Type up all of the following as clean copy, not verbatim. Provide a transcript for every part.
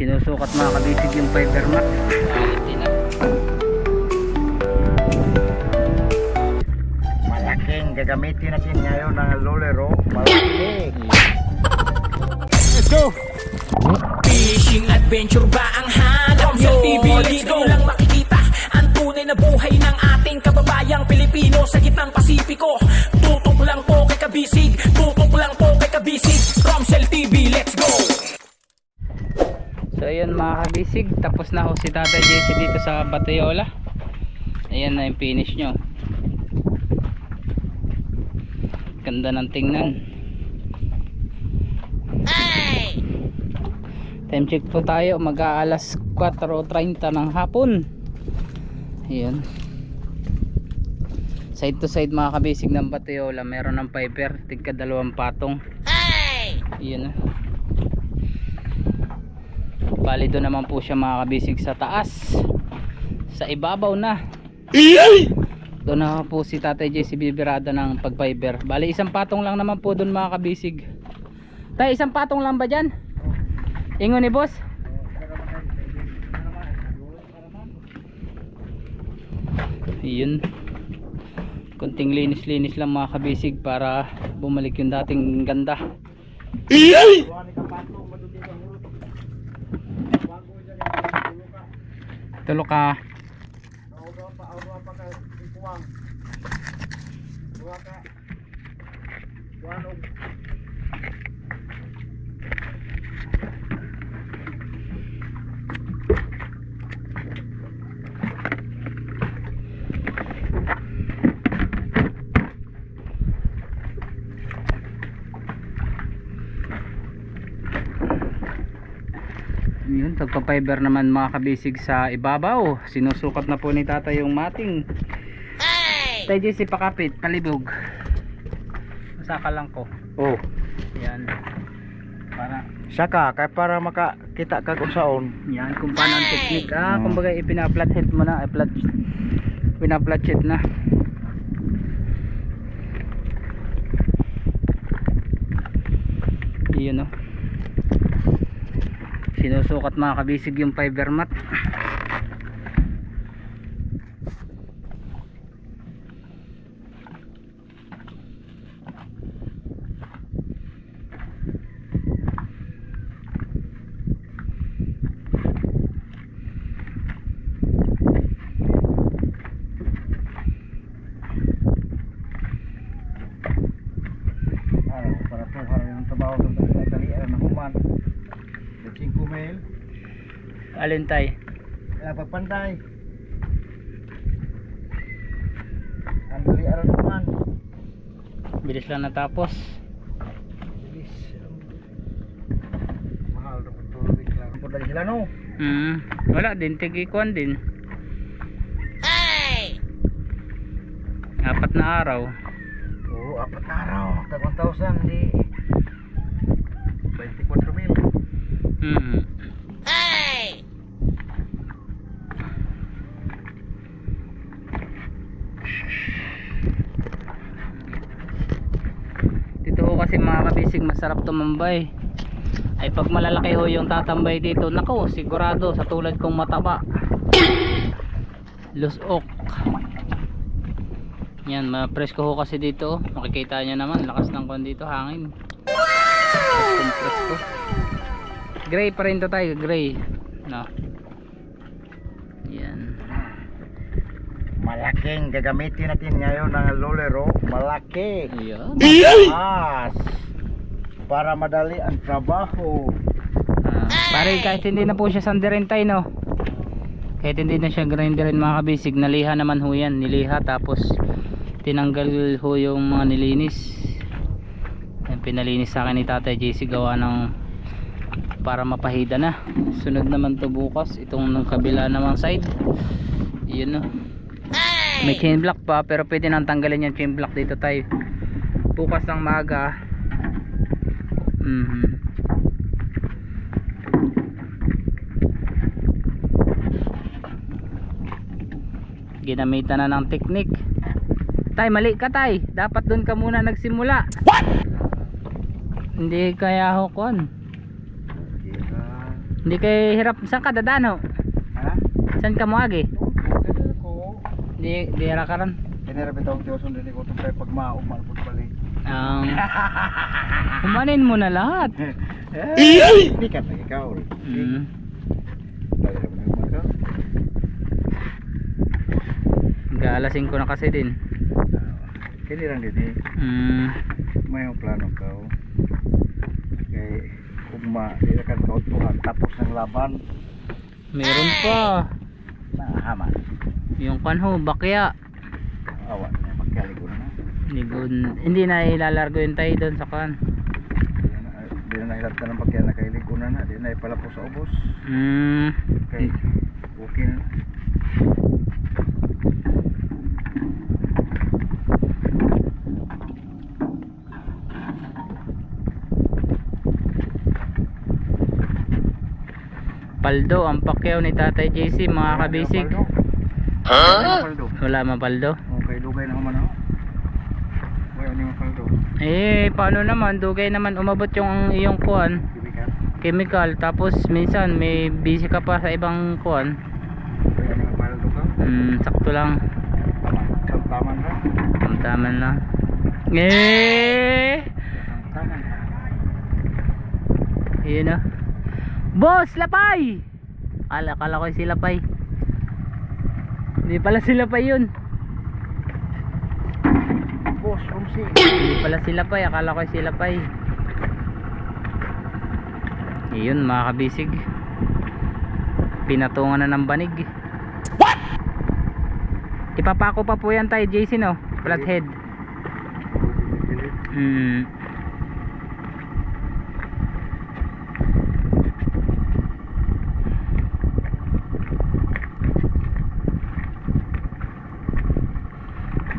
Sinusukat mga kabisig yung fiber mat. Quality na. Malaking gagamitin natin ngayon ng lolero. Malaki. Let's go! Fishing adventure ba ang hanap nyo? Dito nyo lang makikita ang tunay na buhay ng ating kababayang Pilipino sa gitnang Pasipiko. Tutok lang po kay Kabisig, tutok lang po kay Kabisig. Romsel TV, let's go! So ayun mga kabisig, tapos na ho si Tata JC dito sa Batayola. Ayan na yung finish nyo. Ganda ng tingnan. Time check po tayo, mag-aalas 4:30 ng hapon. Ayan. Side to side mga kabisig ng Batayola, meron ng fiber, tigka 2 patong. Ayan na. Bali doon naman po siya mga kabisig sa taas. Sa ibabaw na. Doon na po si Tatay JC bibirada ng pag-fiber. Bali 1 patong lang naman po doon mga kabisig. Tay, 1 patong lang ba dyan? Ingon ni boss? Yun. Kunting linis-linis lang mga kabisig para bumalik yung dating ganda. Tulo ka. Yun, tagpa-fiber naman mga kabisig sa ibabaw. Sinusukat na po ni Tata yung mating. Tay JC pakapit, palibog. Masaka lang ko. Oh, Yan. Para saka kay para makakita kag unsaon. yan kung paano ang technique. Kumbaga ipina-flat head mo na, pina-flat sheet na. Yun, no. Sinusukat mga kabisig yung fiber mat. Para po harang trabaho sa talian na human. 5 mil. Alin tay? Pagpantay. Ang talian human. Bilis lang natapos. Bilis. Mahal na pagtulog lang. Pudali sila no. Wala din, tigikuan din. 4 na araw. Oo, 4 na araw. Tag 1,000 di 24 mil. Dito ho kasi mga kabisig masarap tumambay. Ay pag malalaki ho yung tatambay dito, nako sigurado sa tulad kong mataba. Lusok. Yan, ma-presko ho kasi dito. Makikita nyo naman, lakas ng kon dito, hangin. Presko. Gray pa rin to tayo, gray. No. Yan. Malaking gagamitin natin ngayon ng lolero. Malaki. Yan. Mas para madali ang trabaho. Pare, kahit hindi na po siya sandirin tayo, no? Kahit hindi na siya grinderin mga kabisig, naliha naman ho yan. Niliha tapos tinanggal ho yung mga nilinis. Yan, pinalinis sa akin ni Tatay JC gawa ng para mapahida na. Sunod naman to bukas itong ng kabila namang side. Yun, no. May chain block pa pero pwede nang tanggalin yung chain block dito tayo bukas ng maga. Ginamitan na ng technique. Tay, mali ka tay. Dapat doon ka muna nagsimula. What? Hindi kaya ho kon. Hindi kay hirap. Saan ka dadaan ho? Ha? Saan ka mo agi? Ganun ko. Di hira ka ron. Kinira bitawang Diyos hindi ko ito pag maong malapot balik. Ang umanin mo na lahat. Hindi ka na ikaw. Mm. Lagi naman yung mga. Gaalasin ko na kasi din. Kinirang din eh. Mm. May yung plano ka. Kaya kung di na ka kautuhan tapos ng laban, Meron pa. nahaman. Yung kanho, bakya. Awa niya, magkali ko na. Hindi na ilalargo yung tayo doon sa kan. Di na nahilaptan ng pagkaya na kailig ko na. Di na ipala po sa ubos. Mm. Okay, okay na. Paldo, ang pakyaw ni Tatay JC, mga kabisig. Paldo. Wala mapaldo. Okay, dugay na naman ako. Wala ni mapaldo. Paano naman, dugay naman umabot yung iyong kuan, Kibika. chemical, tapos minsan may busy ka pa sa ibang kuan. Wala ni mapaldo ka. Sakto lang. Taman ka. Tamtaman lang. Taman ka. Yun na. Boss, lapay! Kala ko si lapay. Hindi pala si lapay yun. Boss, umsi. Hindi pala si lapay, akala ko si lapay. Yun mga kabisig. Pinatungan na ng banig. What? Ipapako pa po yan tayo, JC, no? Flathead.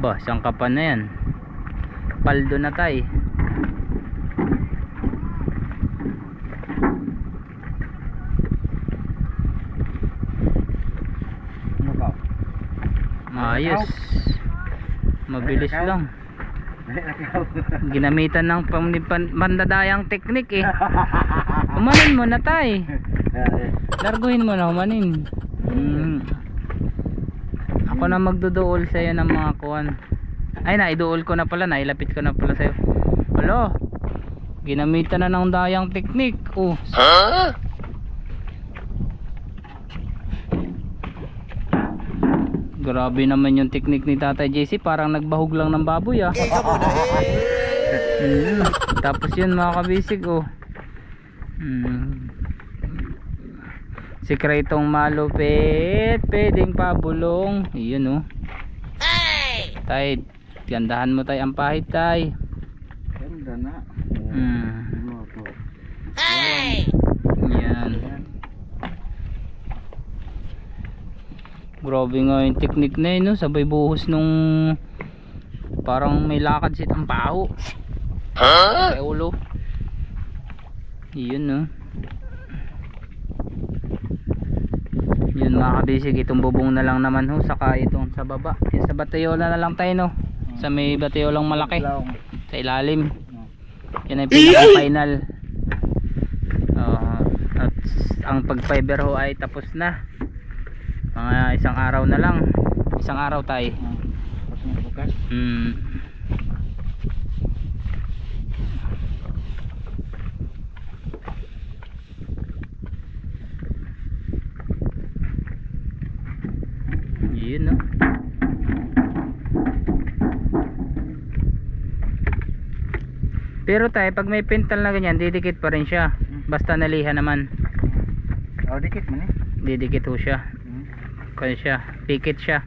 Ba, sangkapan na yan. Paldo na tayo. Ano ka? Ayos. Mabilis lang. Dali na ikaw. Ginamitan ng pandadayang teknik eh. Humanin mo na tay. Larguhin mo na, humanin. Ako na magduduol sa'yo ng mga kuwan. Ay, naiduol ko na pala, nailapit ko na pala sa'yo. Alo, ginamitan na ng dayang teknik. Oh. Grabe naman yung teknik ni Tatay JC, parang nagbahog lang ng baboy ah. Tapos yun mga kabisig oh. Sikretong malupit, pwedeng pabulong. Iyon oh. Tay, gandahan mo tay ang pahit tay. Ganda na. Ano to? Yan. Grabe nga yung teknik na yun no? Sabay buhos nung parang may lakad si Tampaho sa ulo. Yun no. Yun mga kabisig, itong bubong na lang naman ho, saka itong sa baba. Yung sa batayola na lang tayo no. Sa may batayolang malaki sa ilalim. Yan ay pinaka final. At ang pag fiber ho ay tapos na. Mga isang araw na lang. Isang araw tayo. Tapos na bukas. Yun no. Pero tayo pag may pintal na ganyan, didikit pa rin siya. Basta naliha naman. Oh, dikit mo ni. Didikit ho siya. Kaya siya, pikit siya.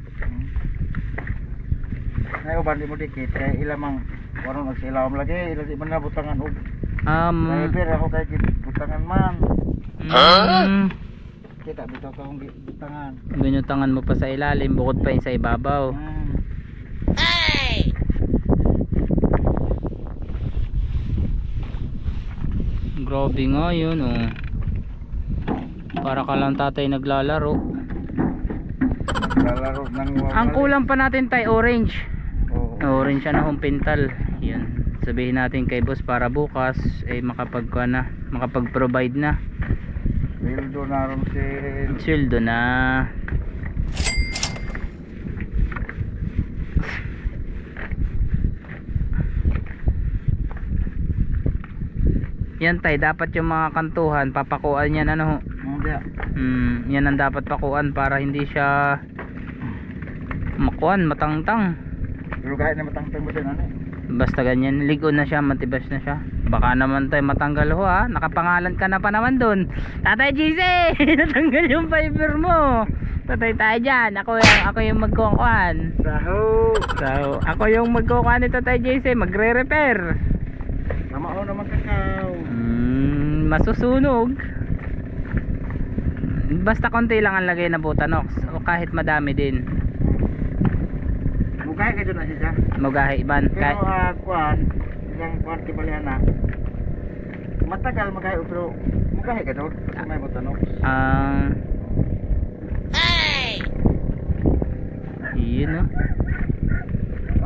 Ay, uban di mo dikit. Kaya ilamang warong nagsilawam lagi. Ila di man na butangan og. Kaya pero ako kay butangan man. Kita bitaw ka akong butangan. Binutangan mo pa sa ilalim, bukod pa yun sa ibabaw. Grabe nga yun oh. Para ka lang tatay naglalaro. Lalaro ng Ang kulang pa natin tay orange. Oo. Orange siya na hong pintal. Yan. Sabihin natin kay boss para bukas ay makapag-provide na. Wildo na ron si... Sweldo na. Yan tay, dapat yung mga kantuhan papakuan yan ano. Hindi. Yan ang dapat pakuan para hindi siya makuan, matangtang. Pero kahit na matangtang mo din ano eh. Basta ganyan, ligo na siya, matibas na siya. Baka naman tayo matanggal ho ha. Nakapangalan ka na pa naman dun. Tatay GC, natanggal yung fiber mo. Tatay tayo dyan. Ako yung magkukuhan. So, ako yung magkukuhan ni Tatay GC, magre-repair. Tama naman kakao. Masusunog. Basta konti lang ang lagay na butanox o kahit madami din. Mugay ka dyan na siya. Mugahe iban. Pero kuwan, yung kuwan kibalihan na. Matagal magahe pero mugay ka doon. Kasi may butanok. Yun no.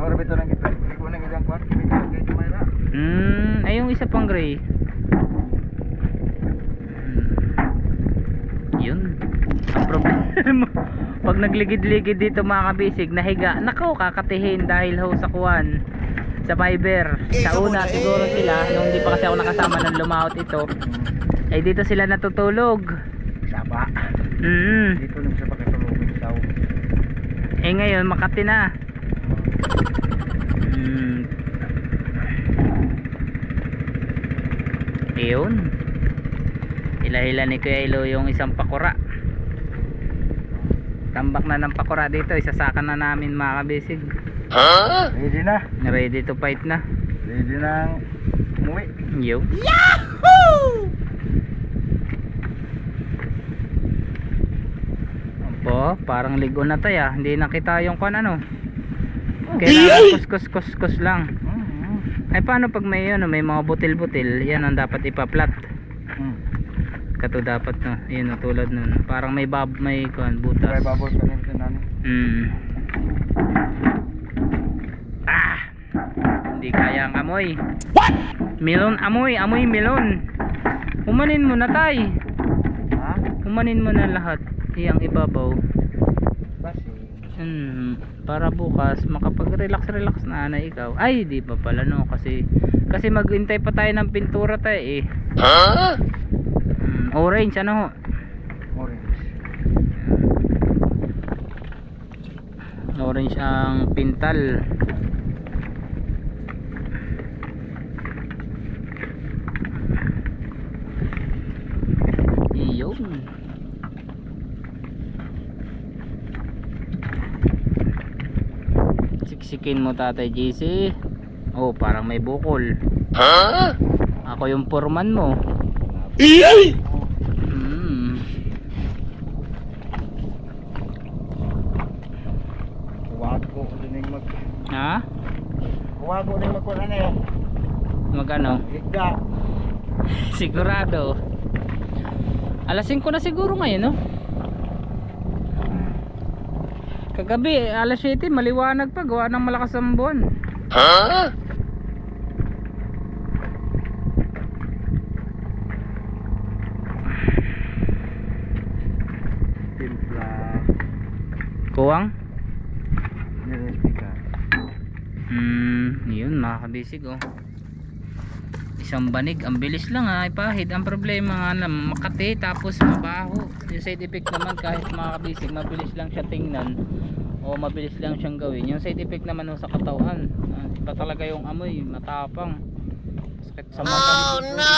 Ako rin ito lang kita. Hindi ko nang ilang kuwan. Kibigyan kayo tumay na. Ay yung isa pang gray. Yun. Ang problema pag nagligid-ligid dito mga kabisig, nahiga, nako kakatihin dahil ho sa kuwan, sa fiber. Sa una siguro sila, nung hindi pa kasi ako nakasama nang lumaot ito, ay dito sila natutulog. Saba. Dito naman sa pagkatulog sa tao. Eh ngayon Makati na. Ayun. Hila-hila ni Kuya Ilo yung isang pakura. Tambak na ng pakura dito, isasakan na namin mga kabisig. Ready na. Ready to fight na. Ready na umuwi. Yo. Yahoo! Opo, parang ligo na tayo. Hindi nakita yung kwan ano. Kailangan kus lang. Ay paano pag may yun, may mga butil-butil, yan ang dapat ipaplat. Kato dapat no, yun no, tulad nun. Parang may kuwan, butas. May babos ka rin nani. Hindi kaya ang amoy. What? Melon amoy melon. Umanin mo na tay. Ha? Umanin mo na lahat. Iyang ibabaw. Basi. Para bukas makapag-relax na na ikaw. Ay, di pa pala no kasi maghintay pa tayo ng pintura tayo eh. Orange ano ho? Orange. Orange ang pintal. Iyon. Siksikin mo Tatay JC. Oh, parang may bukol. Ako yung foreman mo. Kuwago din mag. Ha? Kuwago din magkuan na yun. Magano? Higda. Sigurado. Alas 5 na siguro ngayon, no? Kagabi, alas 7, maliwanag pa, gawa ng malakas ang buwan. Timpla. Kuwang? Nirespiga. Yun, makakabisig, oh. Isang banig, ang bilis lang ha, ipahid. Ang problema nga lang, Makati tapos mabaho. Yung side effect naman kahit makakabisig, mabilis lang siya tingnan o mabilis lang siyang gawin. Yung side effect naman sa katawan, iba talaga yung amoy, matapang. Sakit sa mata. Oh no!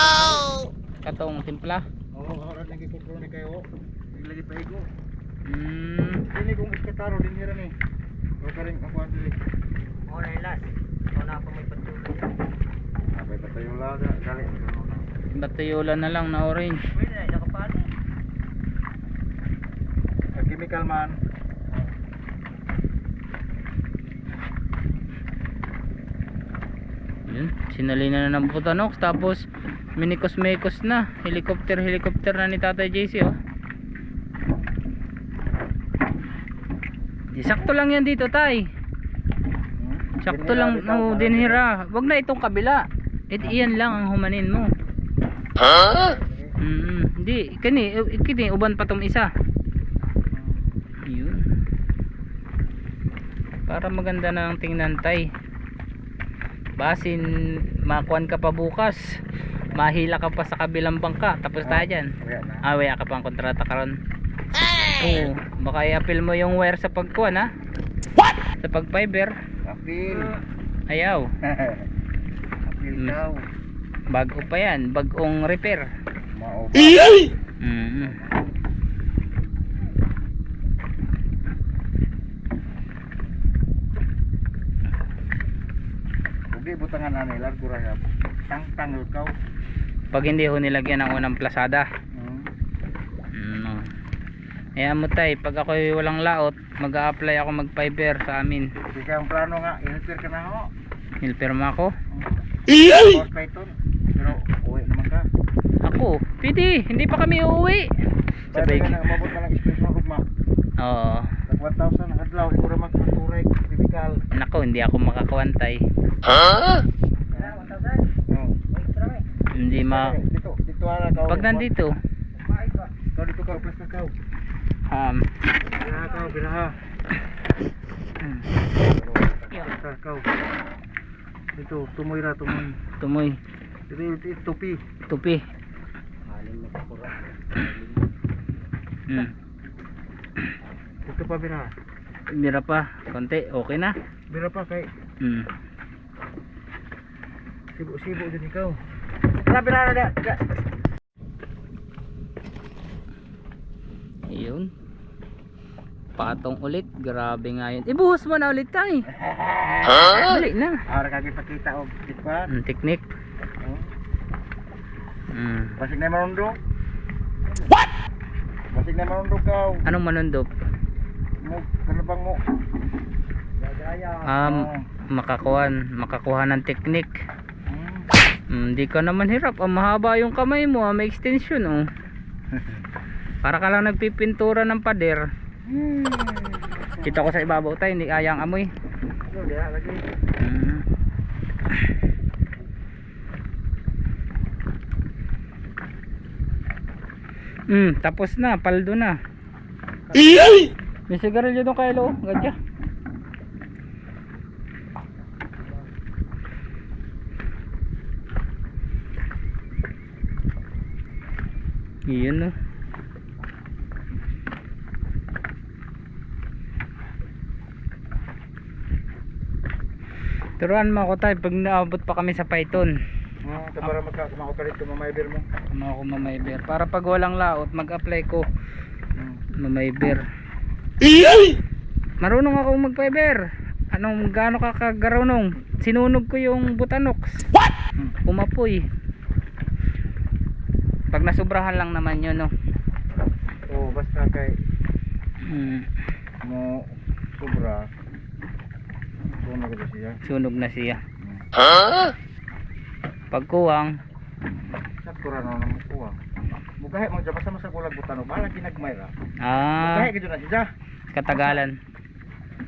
Katong timpla. Oo, ako lagi kontrol ni kayo. Lagi pa igo. Hmm. Ini kung iskataro din hira ni. O karing ako dili. Mo na ilas. Wala pa may patuloy. Abay patay yung lada, dali. Batayola na lang na orange. Pwede na kapal. Chemical man. Yun, sinalina na ng butanox tapos minikos-mekos na. Helicopter na ni Tatay JC, oh. Sakto lang yan dito, tay. Sakto lang, no, dinhira. Wag na itong kabila. Iyan lang ang humanin mo. Hindi, kini uban pa tong isa. Yun. Para maganda na ang tingnan tay. Basin makuan ka pa bukas. Mahila ka pa sa kabilang bangka. Tapos tayo dyan. Wala ka pang kontrata karon. Oo, baka i-appeal mo yung wire sa pagkuan ha. What? Sa pag-fiber. Apil. Ayaw. Apil daw. Bago pa yan, bagong repair. Mao. Udi butangan na nila guraya. Tangtangol kaw. Pag hindi ho nilagyan ng unang plasada. Ayan mo tay, pag ako'y walang laot, mag-a-apply ako mag-fiber sa amin. Di ka ang plano nga, i-repair ka na ho. Nilpirma ako. Boss Python. Pero uwi naman ka. Ako, pwede, hindi pa kami uuwi. Sabay ka na, umabot na lang express mo rugma. Oo. Tag 1,000 ang adlaw, di ko ra magpaturay, typical. Nako, hindi ako makakuantay. Oh. Hindi Dito ara ka. Pag nandito, Ikaw dito ka, plus na ka. Biraha ka, biraha. Ka. Dito, tumoy ra, tumoy. tumoy, Dito, tupi. tupi. Dito pa biraha. Mira pa, konti, okay na. Bira pa kay sibo din ikaw. Tara biraha na da. Ayun. Patong ulit, grabe nga yun. Ibuhos mo na ulit tayo. Dali na. Ara kagi pakita og tikwan. Technique. Basig na marundo. What? Basig na marundo ka. Anong manundok? Mo kanabang mo. Makakuha ng technique. Hindi ka naman hirap. Mahaba yung kamay mo, may extension oh. Para ka lang nagpipintura ng pader. Kita ko sa ibabaw tayo, hindi kayang amoy. Tapos na, paldo na. May sigarilyo doon kayo, gadya. Iyon no. Turuan mo ako tayo pag naabot pa kami sa Python. Para magkakamaw ka rito mamayber mo. Ako mamayber. Para pag walang laot, mag-apply ko mamayber. Marunong ako mag-fiber. Gaano ka kagarunong? Sinunog ko yung Butanox. What? Umapoy. Pag nasubrahan lang naman yun no. Oo, basta kay mo sobra. Sunog na siya. Pagkuwang sakura na nang kuwang. Mugahe mo jaba sama sa kulag Butano, bala kinagmay ra. Mugahe gid na siya. Katagalan.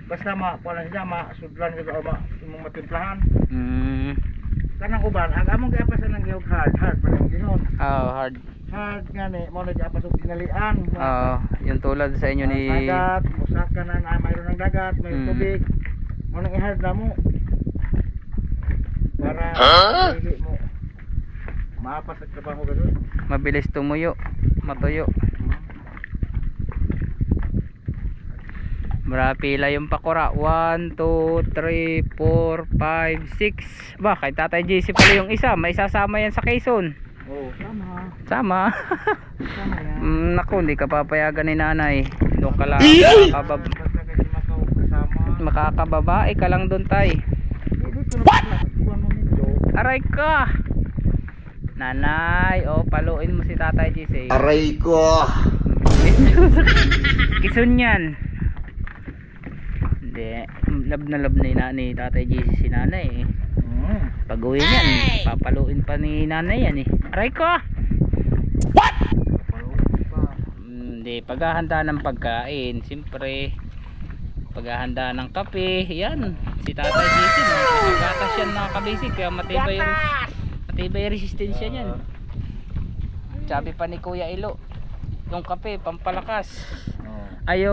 Basta kuan siya sudlan gid o imong matimplahan. Kanang uban, ang among giapas nang gihog hard pa nang ginon. Hard. Hard ngani mo na giapas og dinalian. Yung tulad sa inyo ni dagat, musaka na mayroon ng dagat, may tubig. Mo nang i-hard na mo. Para dili mo maapas sa trabaho gano'n. mabilis tumuyo, matuyo. Marapila yung pakura. 1, 2, 3, 4, 5, 6. Ba, kay Tatay JC pala yung isa. May sasama yan sa Quezon. Oo, Sama. Sama yan. Naku, hindi ka papayagan ni nanay. Doon ka lang. Makakababae ka lang doon tay. Aray ka! Nanay, paluin mo si Tatay JC. Aray ko! Quezon yan. Hindi, lab na ni Tatay JC si nanay eh. Pag uwi niyan, papaluin pa ni nanay yan eh. Aray ko! What? Hindi, paghahanda ng pagkain, siyempre paghahanda ng kape, yan si Tatay JC no? Pagkatas yan mga kabasic, kaya matibay resistensya niyan. sabi pa ni Kuya Ilo, yung kape pampalakas. Oo. Ay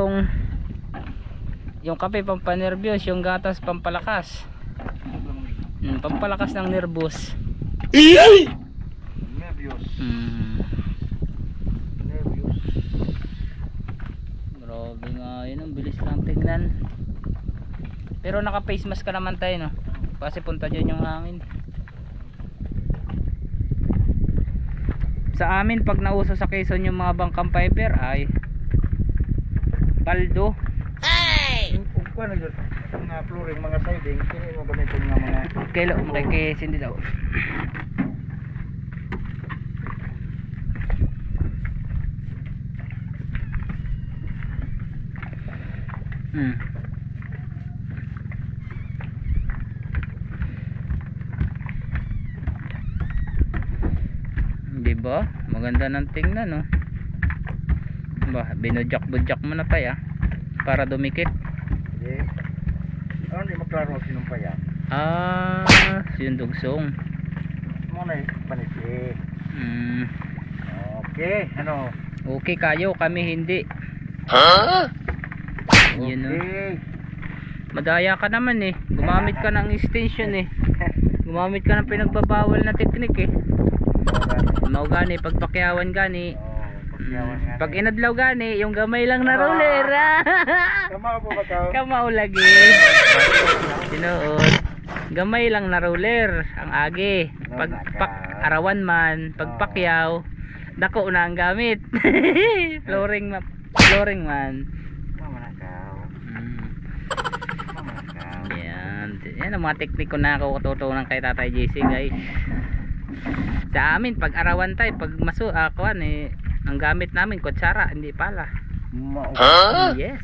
yung kape pampanervyos, yung gatas pampalakas. Pampalakas ng nervous. Nervyos. Grabe nga yun, ang bilis lang tingnan. Pero naka face mask ka naman tayo, no? Kasi punta dyan yung hangin. Sa amin pag nauso sa Quezon yung mga bangkang piper ay paldo. Kung paano yun, mga flooring, mga siding, hindi mo gamitin nga mga... Kilo, makikisindi daw. Diba? Maganda ng tingnan, no? Ba, binudyak-budyak mo na tayo, para dumikit. Hindi. Ano, hindi maklaro sinong pa yan. Yung dugsong. Muna eh, panisi. Mm. Okay, ano? Okay kayo, kami hindi. Yun, no? Okay. Madaya ka naman eh. Gumamit ka ng extension eh. Gumamit ka ng pinagbabawal na teknik eh. Mau gani, pagpakyawan gani. Pagyawan nga. Pag inadlaw gani, yung gamay lang na roller. Tama po ba ka? Kamao lagi. Sinuot. Gamay lang na roller ang agi. Pag arawan man, pagpakyaw, dako na ang gamit. flooring man. Tama na ka. Tama na ka. Yan ang mga tekniko na ako tutunan kay Tatay JC, guys. Sa amin pag arawan tayo, pag kuan eh, ang gamit namin kutsara, hindi pala. Yes,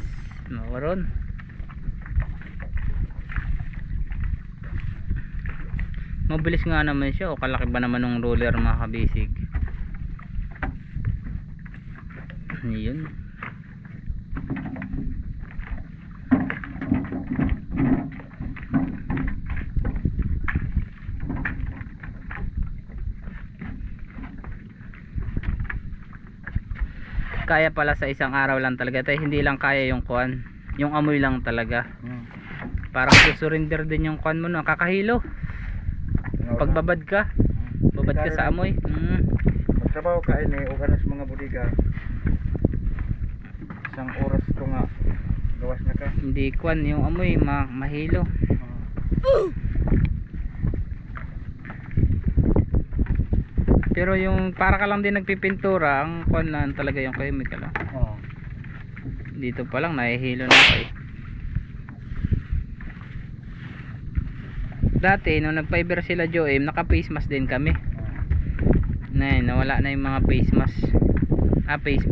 mawaron. Mabilis nga naman siya. O kalaki ba naman ng roller, mga kabisig? Yun. Kaya pala sa isang araw lang talaga tayo, hindi lang kaya yung kuan, yung amoy lang talaga. Parang susurinder din yung kuan mo, no? Kakahilo pagbabad ka, babad ka sa amoy. Magtrabaho ka ini o kanas mga budiga, isang oras to nga gawas na ka. Hindi kuan yung amoy, mahilo. Pero yung para ka lang din nagpipintura, ang kuan lang talaga yung chemical. Dito pa lang nahihilo na ako eh. Dati nung nag-fiber sila Joem, naka face mask din kami. Nawala na yung mga face mask.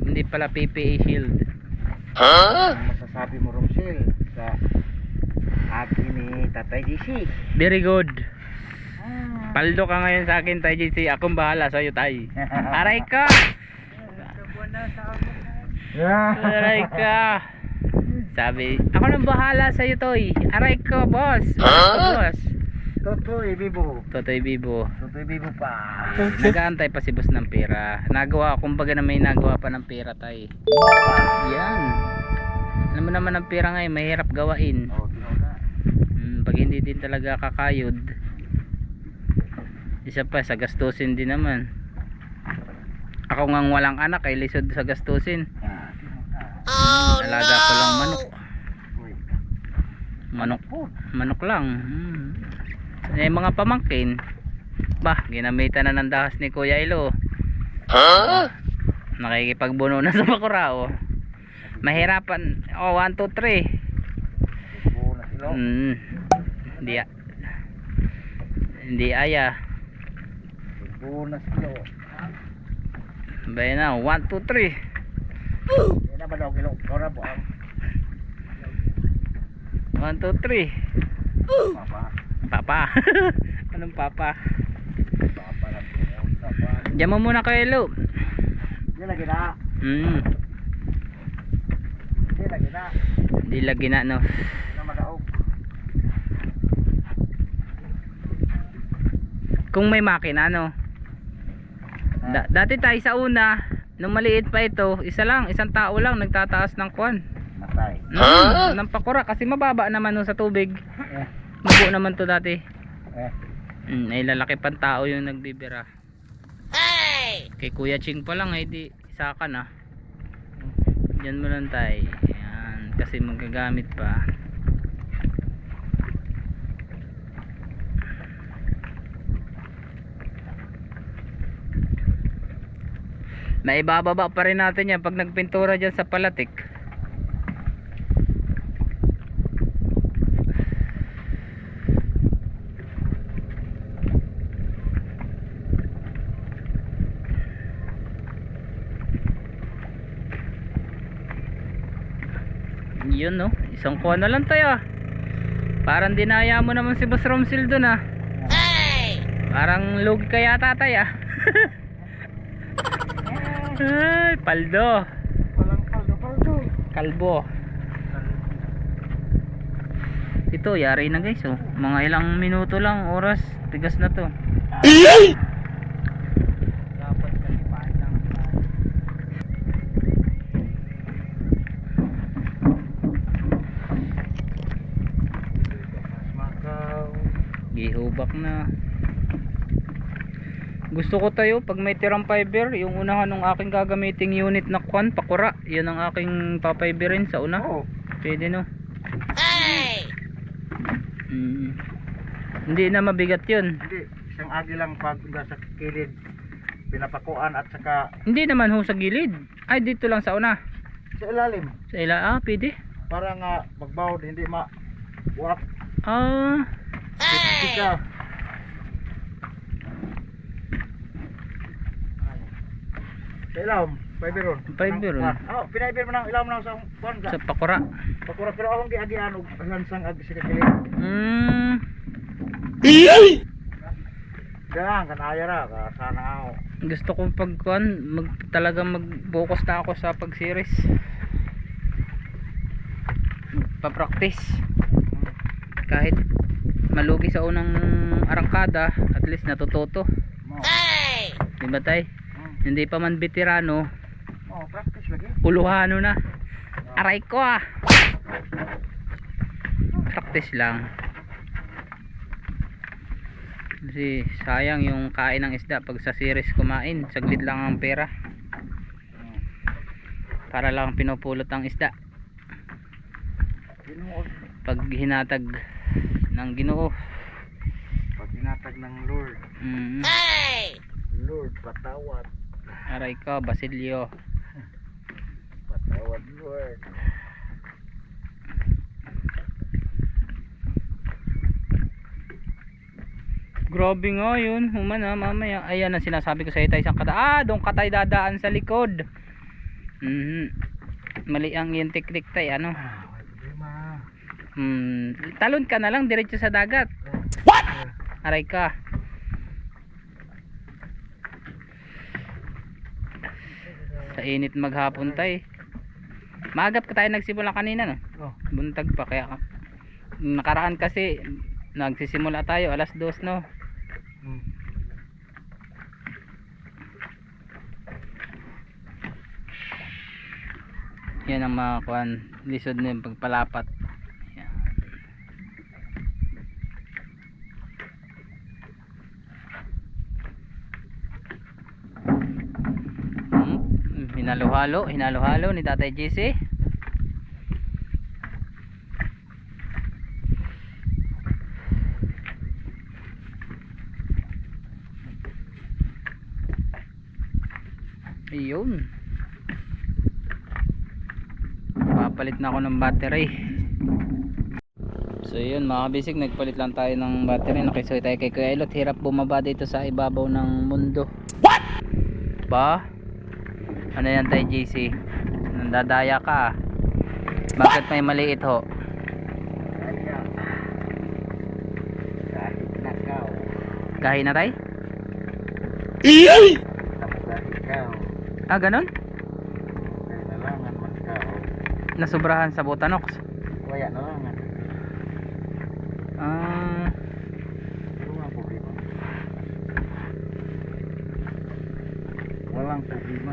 Hindi pala PPE shield. Masasabi mo Romsel sa akin ni Tatay DC. Very good. Paldo ka ngayon sa akin, Tay JC. Akong bahala sa'yo, Tay. Aray ka! Aray ka! Sabi, ako nang bahala sa'yo, Toy. Aray ka, boss. Boss. Totoy Bibo. Totoy Bibo. Totoy Bibo pa. Nag-aantay pa si boss ng pera. Nagawa, kumbaga na may nagawa pa ng pera, Tay. Yan. Alam mo naman ang pera ngayon, mahirap gawain. Pag hindi din talaga kakayod, isa pa sa gastusin din naman. Ako ngang walang anak ay lisod sa gastusin. Alaga ko lang manok lang. Mga pamangkin ginamitan na ng dahas ni Kuya Ilo. Nakikipagbuno na sa Bakurao. Mahirapan. 1, 2, 3. Hindi aya. Bonus kilo. Bayan na, 1, 2, 3. Yan na ba daw kilo? Kora po. 1, 2, 3. Papa. Anong papa? Papa lang. Diyan mo muna kay Ilo. Yan lagi na. Yan lagi na. Hindi lagi na, no. Namadaog. Kung may makina, no. Dati tayo sa una, nung maliit pa ito, isang tao lang nagtataas ng kwan. Matay. Ng pakura kasi mababa naman nun sa tubig. Mabuo naman to dati. Ay lalaki pang tao yung nagbibira. Kay Kuya Ching pa lang ay di isa ka na. Diyan mo lang tayo. Ayan, kasi magagamit pa. Maibababa pa rin natin yan pag nagpintura dyan sa palatik. Yun no, isang kuha na lang tayo. Parang dinaya mo naman si Boss Romsil dun ah. Parang lug kaya tatay ah. Ay, paldo. Walang paldo. Kalbo. Ito, yari na guys oh. Mga ilang minuto lang, oras, tigas na to. Dapat kalipaan lang. Gihubak na. Gusto ko tayo pag may tirang fiber, yung unahan ng aking gagamiting unit na kwan, pakura. Yan ang aking papiberin sa una. Pwede no. Hindi na mabigat yun. Hindi, isang agi lang pag sa kilid pinapakuan at saka Hindi naman ho sa gilid. Ay dito lang sa una. sa ilalim Sa pwede. para nga magbawd hindi ma-wap. Tika. Sa ilaw, fiberon. Fiberon. Pinaiber mo ng ilaw mo sa kuan Sa pakura. Pakura pero akong giagian og lansang ag sa kilid. Kaya kan ayara ka sana ako. Gusto ko pag kwan, talagang mag-focus na ako sa pag-series. Pa-practice. Kahit malugi sa unang arangkada, at least natututo. Di ba tay? Hindi pa man veterano, Practice lagi. puluhano na. Aray ko ah. Practice lang. Kasi sayang yung kain ng isda pag sa series kumain, saglit lang ang pera. Para lang pinupulot ang isda. Pag hinatag ng Ginoo. Pag hinatag ng Lord. Lord, patawad. Aray ko, Basilio. Patawad, Lord. Grabe nga yun. Humana mamaya. Ayan ang sinasabi ko sa ito, isang kata. Doon katay dadaan sa likod. Mali ang yung tiktik tay. Ano? Talon ka na lang diretso sa dagat. What? Aray ka. Sa init maghapon tay. Maagap ka tayo nagsimula kanina no? Buntag pa kaya nakaraan kasi nagsisimula tayo alas 2 no. Yan ang mga kuan, lisod na yung pagpalapat. Yan. Hinalo-halo ni Tatay JC. Ayun. Papalit na ako ng battery. So yun mga kabisig, nagpalit lang tayo ng battery. Nakisoy tayo kay Kuya Elot. Hirap bumaba dito sa ibabaw ng mundo. What? Ba? Ano yan tayo JC? Nandadaya ka. Bakit may maliit ho? Kahit na tayo? Ganon? Nasubrahan sa Botanox. Waya na lang. ang problema.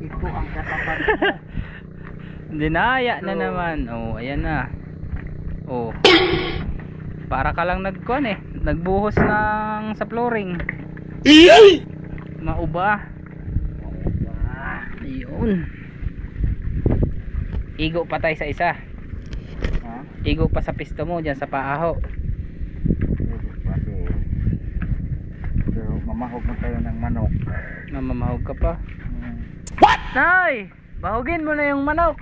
Ito ang katapat mo. Dinaya na naman. Oh, ayan na. Oh. Para ka lang nagkuan eh. Nagbuhos ng sa flooring. Mauba. Ayun. Igo pa tayo sa isa. Ha? Igo pa sa pisto mo dyan sa paaho. Pero mamahog mo tayo ng manok. Mamamahog ka pa. Hmm. Nay! Bahugin mo na yung manok.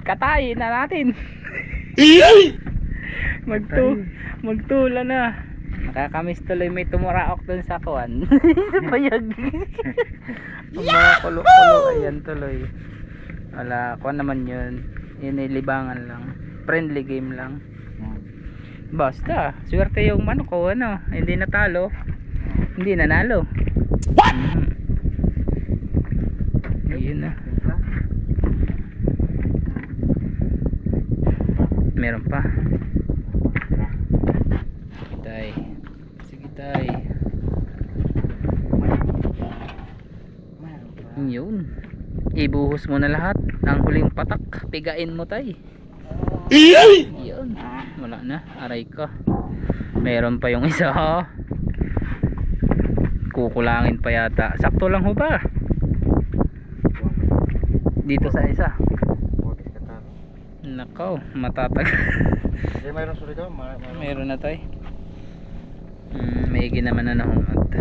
Katayin na natin. Magtula na. Nakakamiss tuloy may tumuraok dun sa kuwan. Sa payag. Ang mga kulo-kulo. Ayan tuloy. Wala, kuwan naman yun. Yun ay libangan lang. Friendly game lang. Hmm. Basta, swerte yung manok ko, ano. Hindi natalo. Hindi nanalo. What? Ayun na. Meron pa. Sige tay. Yun. Ibuhos mo na lahat. Ang huling patak, pigain mo tay. Yun. Wala na. Aray ka. Meron pa yung isa ha. Kukulangin pa yata. Sakto lang ho ba? Dito sa isa. Nakaw, matatag. Mayroon sulit ka? Meron na tayo. Maigi naman na nahungat.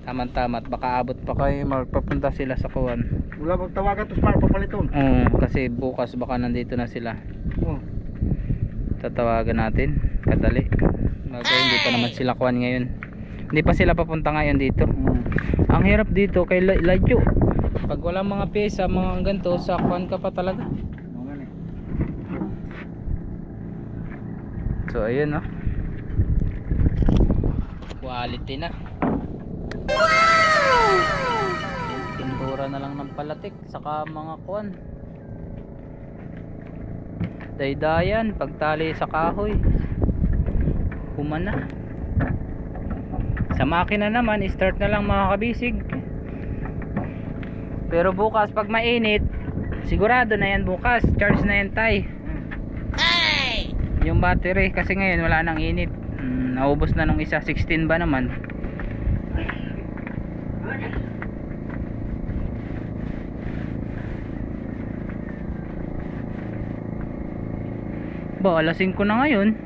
Tama-tama at baka abot pa kayo. Magpapunta sila sa kuwan. Wala magtawagan to para papaliton. Oo, kasi bukas baka nandito na sila. Oh. Tatawagan natin. Kadali. Bagay, hindi pa naman sila kuwan ngayon. Hindi pa sila papunta ngayon dito. Ang hirap dito kay Ladyo. Pag walang mga pyesa, mga ganito, sa kuwan ka pa talaga. So ayun no. Quality na. Pintura na lang ng palatik saka mga kuwan. Daydayan pagtali sa kahoy. Humana. Sa makina naman start na lang mga kabisig. Pero bukas pag mainit, sigurado na yan bukas. Charge na yan tay. Yung battery kasi ngayon wala nang init. Naubos na nung isa. 16 ba naman? Ba, alas 5 na ngayon.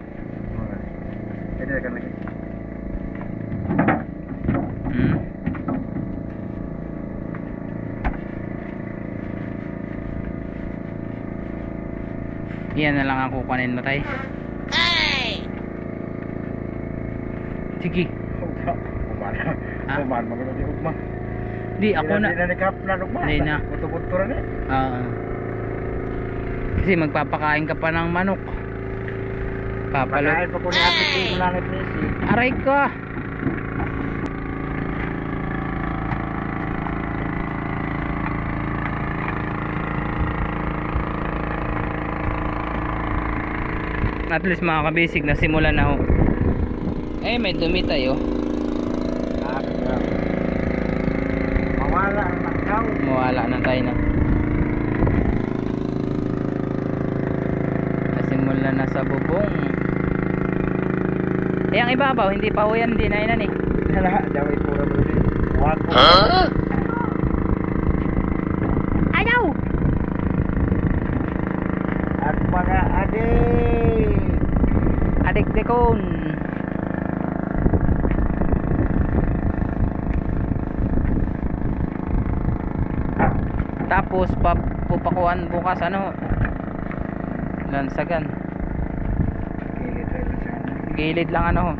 Pwede ka na. Yan na lang ang kukunin mo tay. Sige. Ha? Kuman maganda di ugma. Di ako na. Di na nikap na ugma. Di na. Buto-buto na ni. Kasi magpapakain ka pa ng manok. Papalo. Pagkain pa ko ni ate ko malangit ni si. Aray ka. At least mga kabisig na simulan na ho. Eh may dumi tayo. Mawala ang nakaw. Mawala na tayo na. Nasimulan na sa bubong. Eh ang ibabaw hindi pa ho yan. Hindi na yan eh. Hala, daway pura mo din. Wako. Ayaw! At mga adik. Adik-dekon. Tapos pupakuan bukas ano lansagan. Gilid lang ano.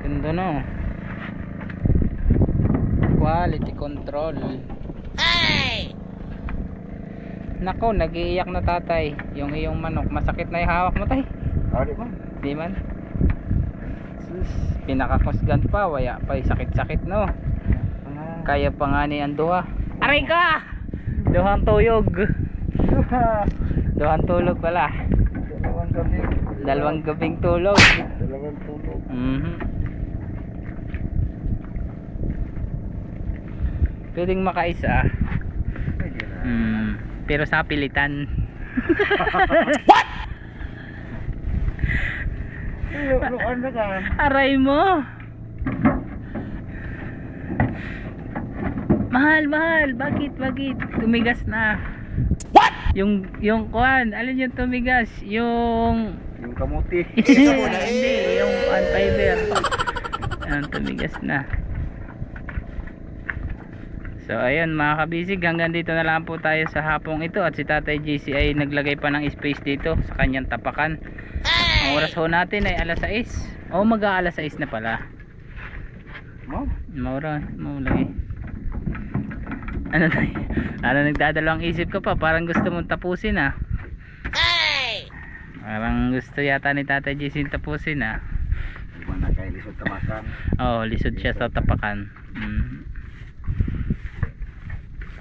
Ganda no. Quality control. Nako, nag-iiyak na tatay. Yung iyong manok, masakit na yung hawak mo tay. Di ba? Di man. Sus, pinakakusgan pa, waya pa sakit-sakit no. Kaya pa nga ni ang duha. Aray ka! Duhang tuyog. Duhang tulog pala. Dalawang gabi. Dalawang gabing tulog. Dalawang tulog. Pwedeng makaisa. Pwede na. Pero sa pilitan. Ano ka? Aray mo. Mahal. Bakit? Tumigas na. What? Yung kuan, alin yung tumigas? Yung kamuti. hindi, yung fiber. Ang tumigas na. So ayun mga kabisig, hanggang dito na lang po tayo sa hapong ito, at si Tatay JC ay naglagay pa ng space dito sa kanyang tapakan. Ang oras ho natin ay alas 6. O mag-aalas 6 na pala. Maulay. Ano tayo? Nagdadalawang isip ka pa, parang gusto mong tapusin ah. Parang gusto yata ni Tatay JC tapusin ah. Di ba na kayo lisod tamakan? Oo, lisod siya sa tapakan.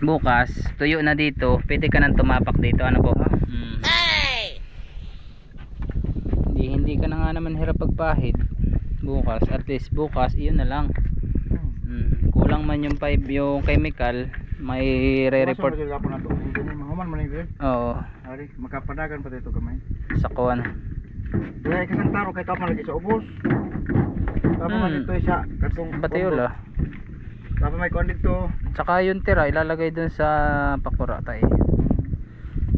Bukas, tuyo na dito, pwede ka nang tumapak dito, ano po? Hindi ka na nga naman hirap pagpahid. Bukas, at least bukas, iyon na lang. Kulang man yung pipe, yung chemical, may re-report. Oo, Makapadagan pa dito kamay. sa kuwan. Dahil kasang taro kahit ako lagi sa ubos. Tapos man dito siya katong Batiola. Tapos may kuan dito. Tsaka yung tira, ilalagay dun sa pakura tayo.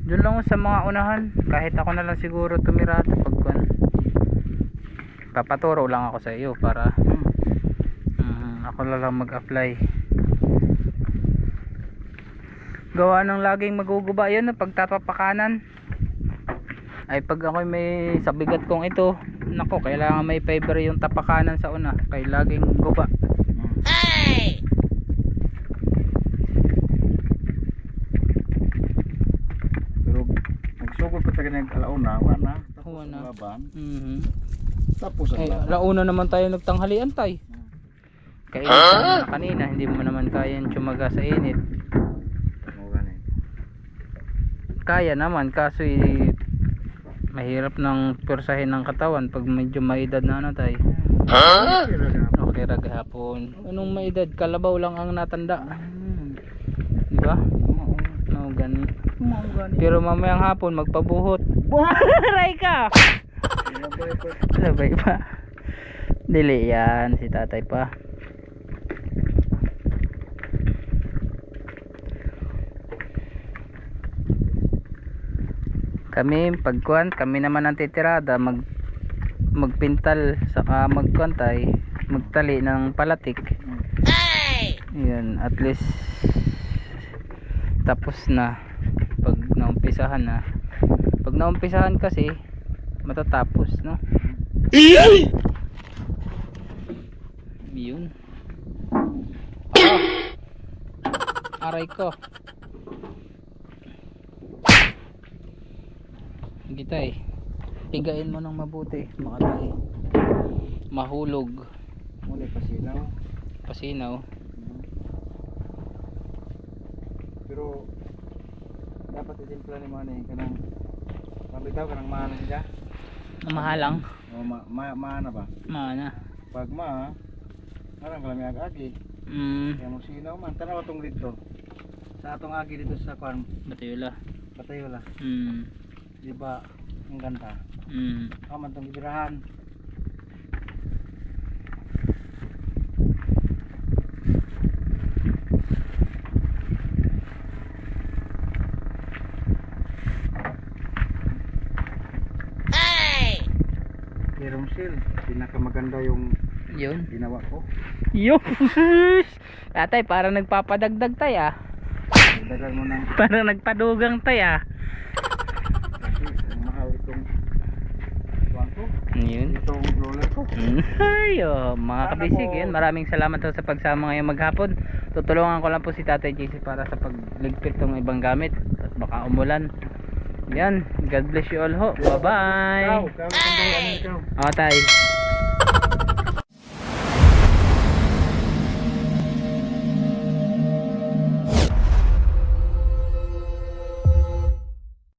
Dun lang sa mga unahan. Kahit ako na lang siguro tumira pag kuwan. Papaturo lang ako sa iyo para ako na lang mag-apply. Gawa ng laging maguguba yun na pagtatapakanan. Ay pag ako may sabigat kong ito, nako, kailangan may fiber yung tapakanan sa una, kaya laging guba. Pero nagsugod pa tayo ng alauna, wala. Wala. Laban. Tapos Tapos ang laban. launa naman tayo nagtanghalian tay. Kainit na kanina, hindi mo naman kaya tsumaga sa init. Kaya naman, kaso mahirap ng pwersahin ng katawan pag medyo maedad na ano tayo. Okay ra gahapon. Anong maedad? Kalabaw lang ang natanda. Di ba? No, gani. Pero mamayang hapon magpabuhot. Aray ka! Sabay pa. Dili yan, si tatay pa. Kami pagkuan, kami naman ang titirada, magpintal saka magkuantay, magtali ng palatik. Yun, at least tapos na pag naumpisahan na. Pag naumpisahan kasi matatapos, no? Yun. Aray ko. Gitay, higain mo ng mabuti, makatay, mahulog, Muli pasinaw. Pero dapat isimpla ni Manny kanang pabitaw kanang maana siya. Mahalang, O maana ba? mana. Pag arang kalami agi. Kaya mo sinaw man tanaw atong dito. Sa atong agi dito sa kwan, Batiola. Batayola. Di ba ang ganda? Man tong gibirahan. Sil, pinakamaganda yung Yun. ginawa ko. Yo. Tatay, parang nagpapadagdag tay ah. Dagan mo ng Parang nagpadugang tay ah. kasi ang mahal itong kuwan ko. Yun. Itong roller ko. Ay, mga kabisig, yun. Maraming salamat po sa pagsama ngayong maghapon. Tutulungan ko lang po si Tatay JC para sa pagligpit ng ibang gamit at baka umulan. Yan, God bless you all ho. Bye bye. Ikaw, ikaw, ikaw. Tay.